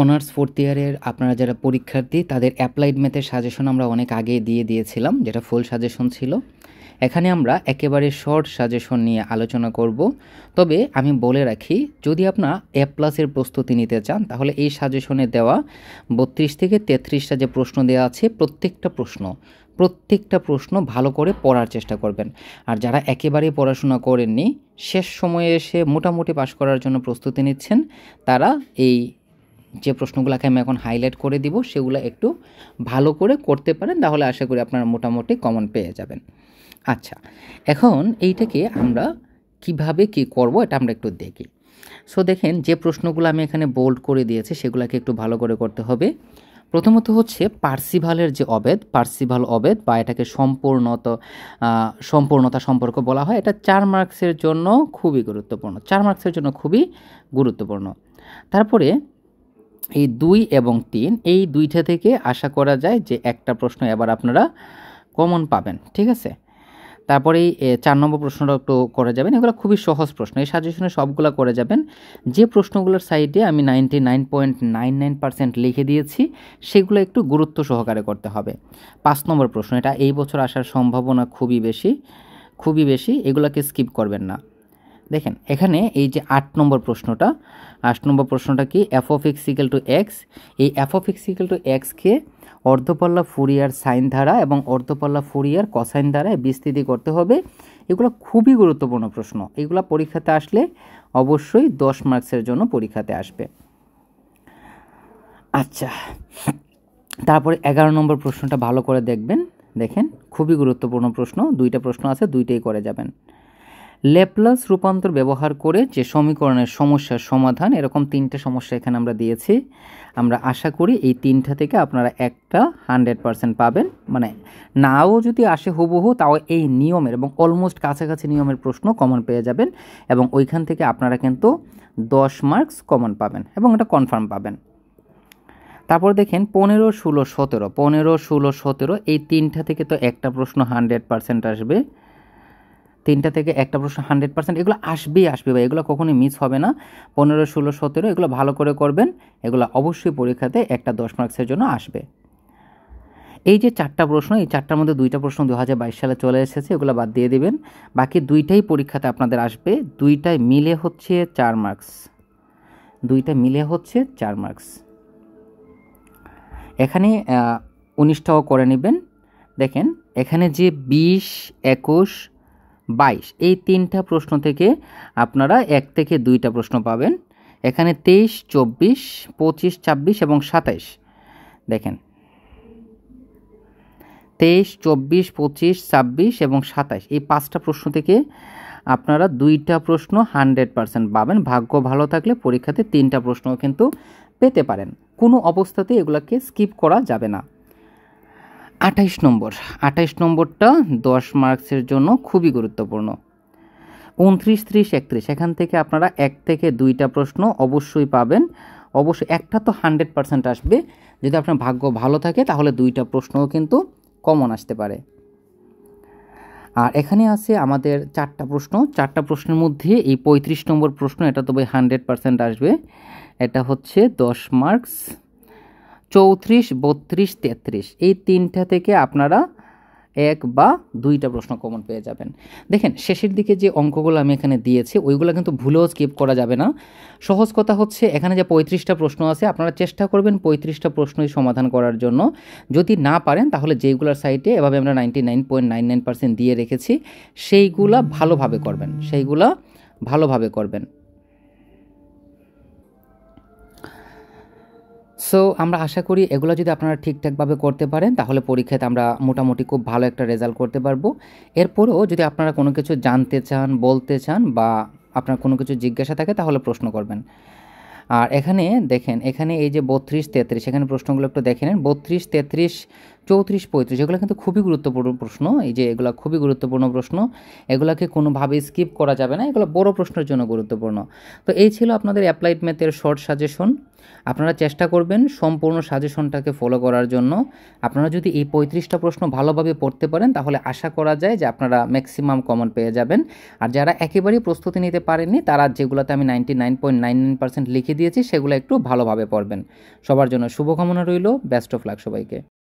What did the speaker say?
Honours fourth ইয়ারের আপনারা যারা পরীক্ষার্থী তাদের অ্যাপ্লাইড ম্যাথের সাজেশন আমরা অনেক আগে দিয়ে দিয়েছিলাম, যেটা ফুল সাজেশন ছিল। এখানে আমরা একেবারে শর্ট সাজেশন নিয়ে আলোচনা করব। তবে আমি বলে রাখি, যদি আপনার A+-এর প্রস্তুতি নিতে চান তাহলে এই সাজেশনে দেওয়া 32 থেকে 33টা যে প্রশ্ন দেওয়া আছে প্রত্যেকটা প্রশ্ন ভালো করে পড়ার চেষ্টা করবেন। আর যারা একেবারেই পড়াশোনা করেননি, শেষ সময়ে এসে মোটামুটি পাশ করার জন্য প্রস্তুতি নিচ্ছেন, তারা এই যে প্রশ্নগুলোকে আমি এখন হাইলাইট করে দিব সেগুলো একটু ভালো করে করতে পারেন, তাহলে আশা করি আপনারা মোটামুটি কমন পেয়ে যাবেন। আচ্ছা, এখন এইটাকে আমরা কিভাবে কি করব এটা আমরা একটু দেখি। সো দেখেন, যে প্রশ্নগুলো আমি এখানে বোল্ড করে দিয়েছি সেগুলোকে একটু ভালো করে করতে হবে। প্রথমত হচ্ছে পার্সিভালের যে পার্সিভাল অবেদ বা এটাকে সম্পূর্ণতা সম্পর্ক বলা হয়। এটা 4 মার্কসের জন্য খুবই গুরুত্বপূর্ণ। তারপরে এই 2 এবং 3 এই দুইটা থেকে আশা করা যায় যে একটা প্রশ্ন এবার আপনারা কমন পাবেন, ঠিক আছে। তারপরে এই 4 নম্বর প্রশ্নটা একটু করে যাবেন। এগুলো খুবই সহজ প্রশ্ন, এই সাজেশনে সবগুলো করে যাবেন। যে প্রশ্নগুলোর সাইডে আমি 99.99% লিখে দিয়েছি সেগুলো একটু গুরুত্ব সহকারে করতে হবে। 5 নম্বর প্রশ্ন, এটা এই বছর আসার সম্ভাবনা খুবই বেশি, এগুলোকে স্কিপ করবেন না। দেখেন এখানে এই যে 8 নম্বর প্রশ্নটা কি, f(x) = x। এই f(x) = x কে অর্ধপল্লা ফুরিয়ার সাইন ধারা এবং অর্ধপল্লা ফুরিয়ার কোসাইন ধারায় বিস্তৃতি করতে হবে। এগুলো খুবই গুরুত্বপূর্ণ প্রশ্ন, এগুলো পরীক্ষাতে আসলে অবশ্যই 10 মার্কসের জন্য পরীক্ষাতে আসবে। আচ্ছা, তারপরে 11 নম্বর প্রশ্নটা ভালো করে দেখেন খুবই গুরুত্বপূর্ণ প্রশ্ন, 2টা প্রশ্ন আছে, 2টাই করে যাবেন। ল্যাপ্লাস রূপান্তর ব্যবহার করে যে সমীকরণের সমস্যার সমাধান, এরকম 3টে সমস্যা এখানে আমরা দিয়েছি। আমরা আশা করি এই 3টা থেকে আপনারা একটা 100% পাবেন, মানে নাও যদি আসে হুবহু, তাও এই নিয়মের এবং অলমোস্ট কাছাকাছি নিয়মের প্রশ্ন কমন পেয়ে যাবেন এবং ওইখান থেকে আপনারা কিন্তু 10 মার্কস কমন পাবেন এবং এটা কনফার্ম পাবেন। তারপর দেখেন 15, 16, 17 এই 3টা থেকে তো একটা প্রশ্ন 100% আসবে। 3টা থেকে একটা প্রশ্ন 100%, এগুলো আসবে ভাই, এগুলো কখনোই মিস হবে না। 15, 16, 17 এগুলো ভালো করে করবেন, এগুলো অবশ্যই পরীক্ষাতে একটা 10 মার্কসের জন্য আসবে। এই যে 4টা প্রশ্ন, এই 4টার মধ্যে 2টা প্রশ্ন 2022 সালে চলে এসেছে, এগুলো বাদ দিয়ে দিবেন। বাকি 2টাই পরীক্ষাতে আপনাদের আসবে, 2টাই মিলে হচ্ছে 4 মার্কস। এখানে 19টাও করে নেবেন। দেখেন এখানে যে 20, 21, 22 এই 3টা প্রশ্ন থেকে আপনারা 1 থেকে 2টা প্রশ্ন পাবেন। এখানে 23, 24, 25, 26 এবং 27, দেখেন 23, 24, 25, 26 এবং 27 এই 5টা প্রশ্ন থেকে আপনারা 2টা প্রশ্ন 100% পাবেন। ভাগ্য ভালো থাকলে পরীক্ষাতে 3টা প্রশ্নও কিন্তু পেতে পারেন, কোনো অবস্থাতেই এগুলোকে স্কিপ করা যাবে না। 28 নম্বরটা 10 মার্কসের জন্য খুবই গুরুত্বপূর্ণ। 29, 30, 31 এখান থেকে আপনারা 1 থেকে 2টা প্রশ্ন অবশ্যই পাবেন, অবশ্যই একটা তো 100% আসবে। যদি আপনার ভাগ্য ভালো থাকে তাহলে 2টা প্রশ্নও কিন্তু কমন আসতে পারে। আর এখানে আছে আমাদের 4টা প্রশ্নের মধ্যে এই 35 নম্বর প্রশ্ন, এটা তো ভাই 100% আসবে, এটা হচ্ছে 10 মার্কস। 34, 32, 33 এই 3টা থেকে আপনারা 1 বা 2টা প্রশ্ন কমন পেয়ে যাবেন। দেখেন শেষের দিকে যে অঙ্কগুলো আমি এখানে দিয়েছি ওইগুলো কিন্তু ভুলেও স্কিপ করা যাবে না। সহজ কথা হচ্ছে, এখানে যে 35টা প্রশ্ন আছে আপনারা চেষ্টা করবেন 35টা প্রশ্নই সমাধান করার জন্য। যদি না পারেন তাহলে যেইগুলোর সাইডে এভাবে আমরা 99.99% দিয়ে রেখেছি সেইগুলা ভালোভাবে করবেন। সো আমরা আশা করি এগুলো যদি আপনারা ঠিকঠাকভাবে করতে পারেন তাহলে পরীক্ষাতে আমরা মোটামুটি খুব ভালো একটা রেজাল্ট করতে পারবো। এরপরেও যদি আপনারা কোনো কিছু জানতে চান, বলতে চান বা আপনার কোনো কিছু জিজ্ঞাসা থাকে তাহলে প্রশ্ন করবেন। আর এখানে দেখেন, এখানে এই যে 32, 33 এখানে প্রশ্নগুলো একটু দেখে নেন। 32, 33, 34, 35 এগুলো কিন্তু খুবই গুরুত্বপূর্ণ প্রশ্ন। এই যে এগুলো খুবই গুরুত্বপূর্ণ প্রশ্ন, এগুলোকে কোনোভাবেই স্কিপ করা যাবে না, এগুলো বড় প্রশ্নের জন্য গুরুত্বপূর্ণ। তো এই ছিল আপনাদের অ্যাপ্লাইড ম্যাথের শর্ট সাজেশন। আপনারা চেষ্টা করবেন সম্পূর্ণ সাজেশনটাকে ফলো করার জন্য। আপনারা যদি এই 35টা প্রশ্ন ভালোভাবে পড়তে পারেন তাহলে আশা করা যায় যে আপনারা ম্যাক্সিমাম কমন পেয়ে যাবেন। আর যারা একেবারেই প্রস্তুতি নিতে পারেননি তারা যেগুলোতে আমি 99.99% লিখে দিয়েছি সেগুলো একটু ভালোভাবে পড়বেন। সবার জন্য শুভকামনা রইল। বেস্ট অফ লাক সবাইকে।